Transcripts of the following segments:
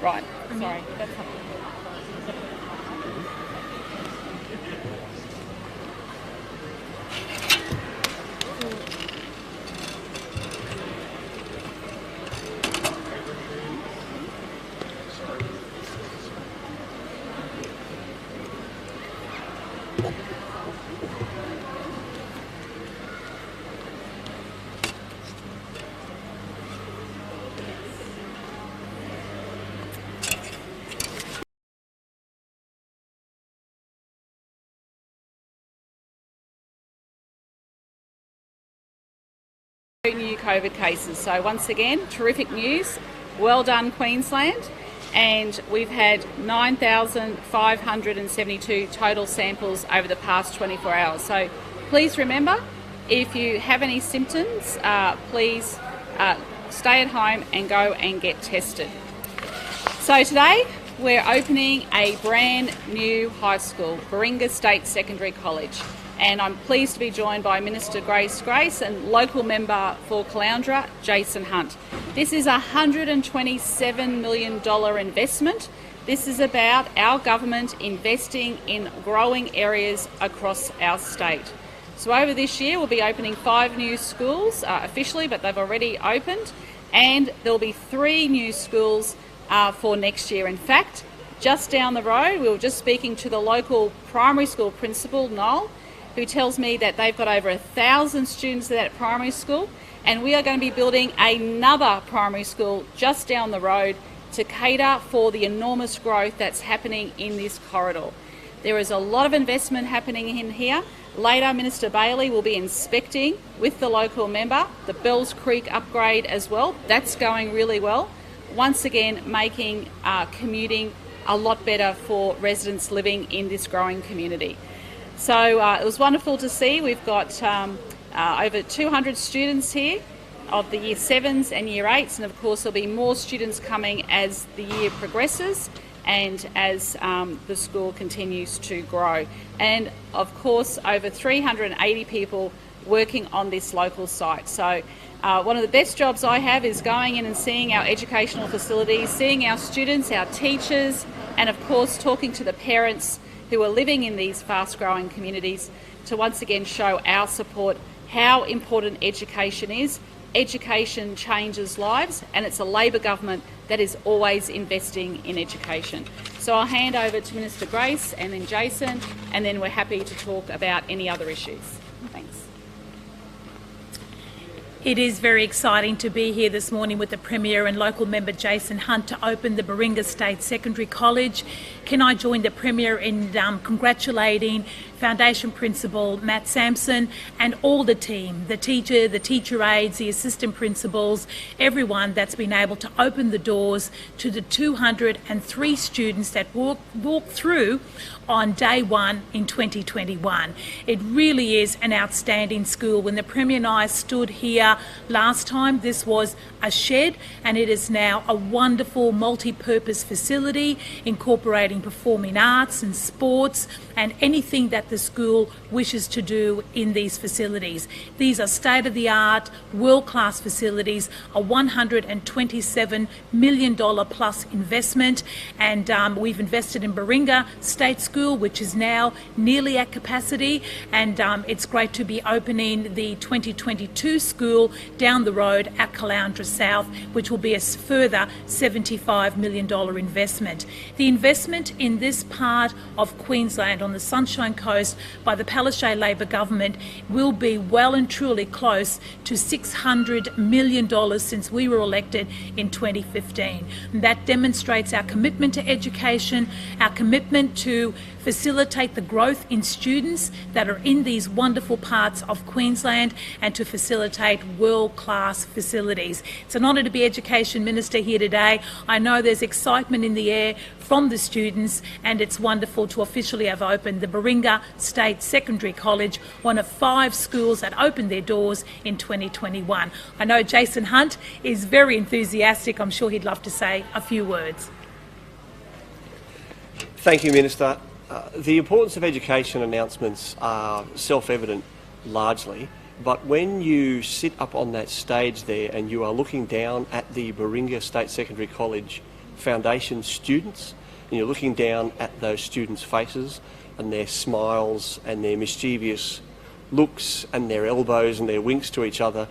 Right, sorry. New COVID cases. So once again, terrific news. Well done, Queensland. And we've had 9,572 total samples over the past 24 hours. So please remember, if you have any symptoms, please stay at home and go and get tested. So today we're opening a brand new high school, Baringa State Secondary College. And I'm pleased to be joined by Minister Grace and local member for Caloundra, Jason Hunt. This is a $127 million investment. This is about our government investing in growing areas across our state. So over this year, we'll be opening 5 new schools officially, but they've already opened. And there'll be 3 new schools for next year. In fact, just down the road, we were just speaking to the local primary school principal, Noel, who tells me that they've got over 1,000 students at that primary school, and we are going to be building another primary school just down the road to cater for the enormous growth that's happening in this corridor. There is a lot of investment happening in here. Later, Minister Bailey will be inspecting with the local member the Bells Creek upgrade as well. That's going really well. Once again, making commuting a lot better for residents living in this growing community. So it was wonderful to see. We've got over 200 students here of the Year 7s and Year 8s, and of course there'll be more students coming as the year progresses and as the school continues to grow. And of course over 380 people working on this local site. So one of the best jobs I have is going in and seeing our educational facilities, seeing our students, our teachers, and of course talking to the parents who are living in these fast-growing communities to once again show our support, how important education is. Education changes lives, and it's a Labor government that is always investing in education. So I'll hand over to Minister Grace and then Jason, and then we're happy to talk about any other issues. Thanks. It is very exciting to be here this morning with the Premier and local member Jason Hunt to open the Baringa State Secondary College. Can I join the Premier in congratulating Foundation Principal Matt Sampson and all the team, the teacher aides, the assistant principals, everyone that's been able to open the doors to the 203 students that walked through on day 1 in 2021. It really is an outstanding school. When the Premier and I stood here last time, this was a shed, and it is now a wonderful multi-purpose facility incorporating performing arts and sports and anything that the school wishes to do in these facilities. These are state-of-the-art, world-class facilities, a $127 million plus investment, and we've invested in Baringa State School, which is now nearly at capacity, and it's great to be opening the 2022 school down the road at Caloundra South, which will be a further $75 million investment. The investment in this part of Queensland on the Sunshine Coast by the Palaszczuk Labor government will be well and truly close to $600 million since we were elected in 2015. And that demonstrates our commitment to education, our commitment to facilitate the growth in students that are in these wonderful parts of Queensland and to facilitate world-class facilities. It's an honour to be Education Minister here today. I know there's excitement in the air from the students, and it's wonderful to officially have opened the Baringa State Secondary College, one of 5 schools that opened their doors in 2021. I know Jason Hunt is very enthusiastic. I'm sure he'd love to say a few words. Thank you, Minister. The importance of education announcements are self-evident largely, but when you sit up on that stage there and you are looking down at the Baringa State Secondary College foundation students, and you're looking down at those students' faces and their smiles and their mischievous looks and their elbows and their winks to each other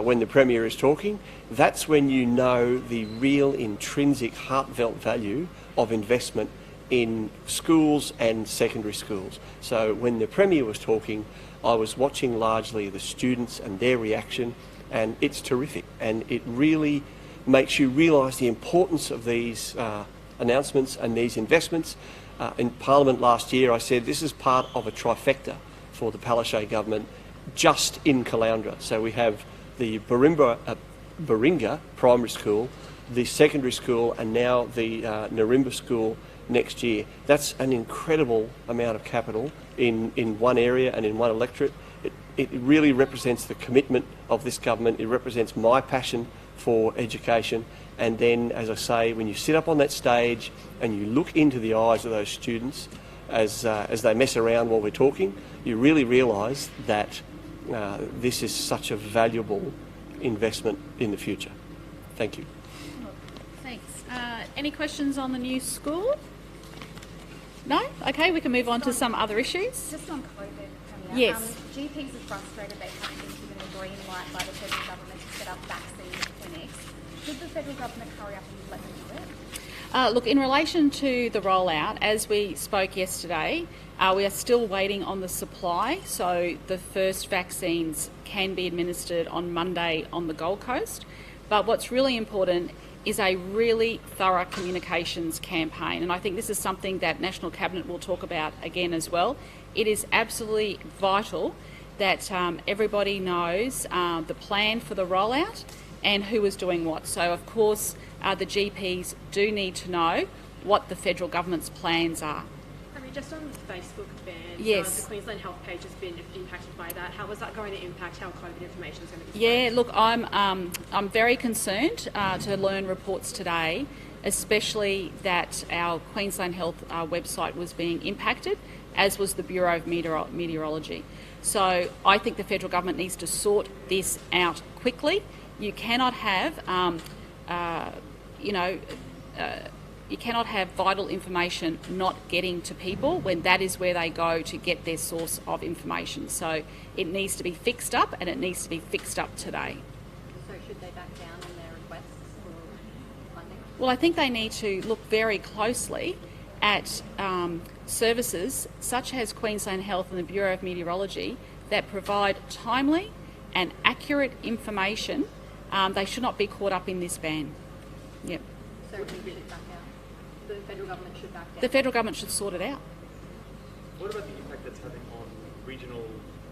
when the Premier is talking, that's when you know the real intrinsic heartfelt value of investment in schools and secondary schools. So when the Premier was talking, I was watching largely the students and their reaction, and it's terrific, and it really makes you realise the importance of these announcements and these investments. In Parliament last year I said this is part of a trifecta for the Palaszczuk government just in Caloundra. So we have the Baringa primary school, the secondary school, and now the Narimba school next year. That's an incredible amount of capital in one area and in one electorate. It really represents the commitment of this government. It represents my passion for education. And then, as I say, when you sit up on that stage and you look into the eyes of those students as they mess around while we're talking, you really realise that this is such a valuable investment in the future. Thank you. Thanks. Any questions on the new school? No? Okay, we can move on to some other issues. Just on COVID, Premier. Yes. GPs are frustrated they haven't been given a green light by the federal government to set up vaccine clinics. Should the federal government hurry up and let them do it? Look, in relation to the rollout, as we spoke yesterday, we are still waiting on the supply. So the first vaccines can be administered on Monday on the Gold Coast. But what's really important is a really thorough communications campaign, and I think this is something that National Cabinet will talk about again as well. It is absolutely vital that everybody knows the plan for the rollout and who is doing what. So of course the GPs do need to know what the federal government's plans are. Just on the Facebook ban, yes. The Queensland Health page has been impacted by that. How is that going to impact how COVID information is going to be Yeah, look, I'm very concerned to learn reports today, especially that our Queensland Health website was being impacted, as was the Bureau of Meteorology. So I think the federal government needs to sort this out quickly. You cannot have, you cannot have vital information not getting to people when that is where they go to get their source of information. So it needs to be fixed up, and it needs to be fixed up today. So should they back down on their requests for funding? Well, I think they need to look very closely at services such as Queensland Health and the Bureau of Meteorology that provide timely and accurate information. They should not be caught up in this ban. Yep. So we should back out. The federal government should back down. The federal government should sort it out. What about the impact that's having on regional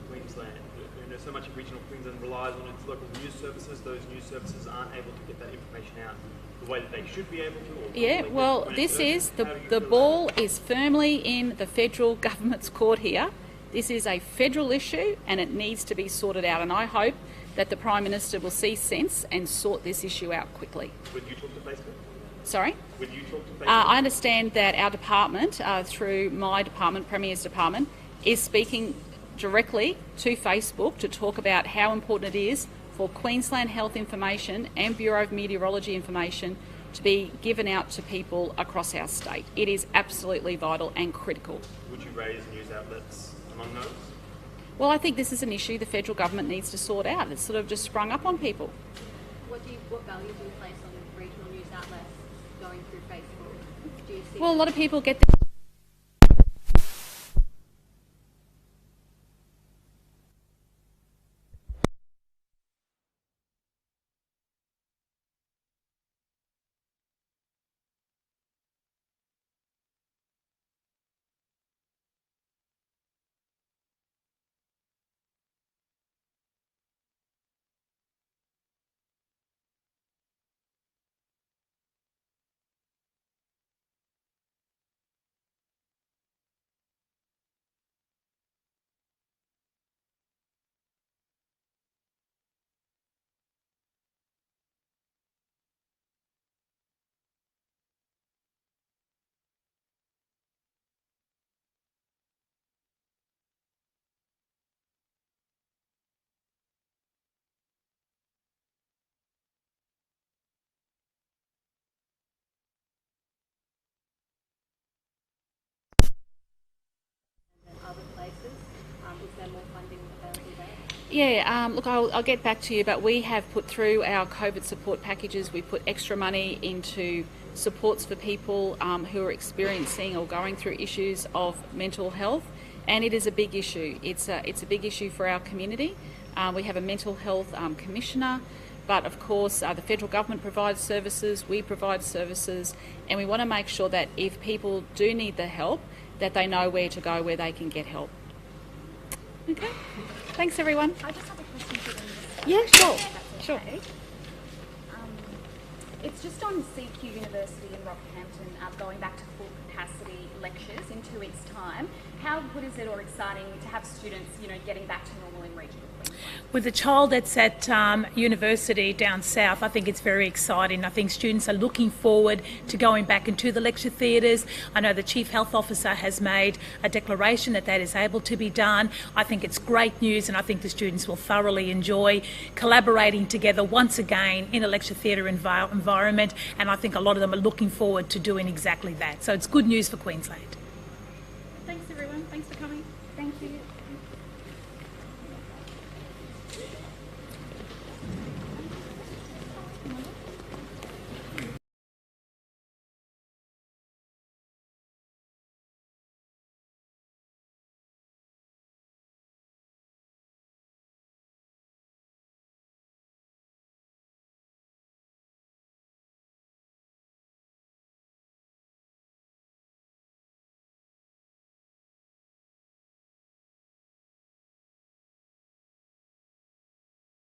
Queensland? You know, so much of regional Queensland relies on its local news services. Those news services aren't able to get that information out the way that they should be able to. Yeah, well, this is the ball is firmly in the federal government's court here. This is a federal issue, and it needs to be sorted out. And I hope that the Prime Minister will see sense and sort this issue out quickly. Would you talk to Facebook? Sorry? Would you talk to Facebook? I understand that our department, through my department, Premier's department, is speaking directly to Facebook to talk about how important it is for Queensland Health information and Bureau of Meteorology information to be given out to people across our state. It is absolutely vital and critical. Would you raise news outlets among those? Well, I think this is an issue the federal government needs to sort out. It's sort of just sprung up on people. What value do you place on regional news outlets going through Facebook? Do you see Well, a lot of people get their Yeah, look, I'll get back to you, but we have put through our COVID support packages. We put extra money into supports for people who are experiencing or going through issues of mental health, and it is a big issue. It's a big issue for our community. We have a mental health commissioner, but of course the federal government provides services, we provide services, and we want to make sure that if people do need the help, that they know where to go, where they can get help. Okay. Thanks, everyone. I just have a question for them. Yeah, sure. If that's Sure. okay. It's just on CQ University in Rockhampton going back to full capacity lectures in 2 weeks' time. How good is it or exciting to have students, getting back to normal in regional Queensland? With a child that's at university down south, I think it's very exciting. I think students are looking forward to going back into the lecture theatres. I know the Chief Health Officer has made a declaration that is able to be done. I think it's great news, and I think the students will thoroughly enjoy collaborating together once again in a lecture theatre environment, and I think a lot of them are looking forward to doing exactly that. So it's good news for Queensland.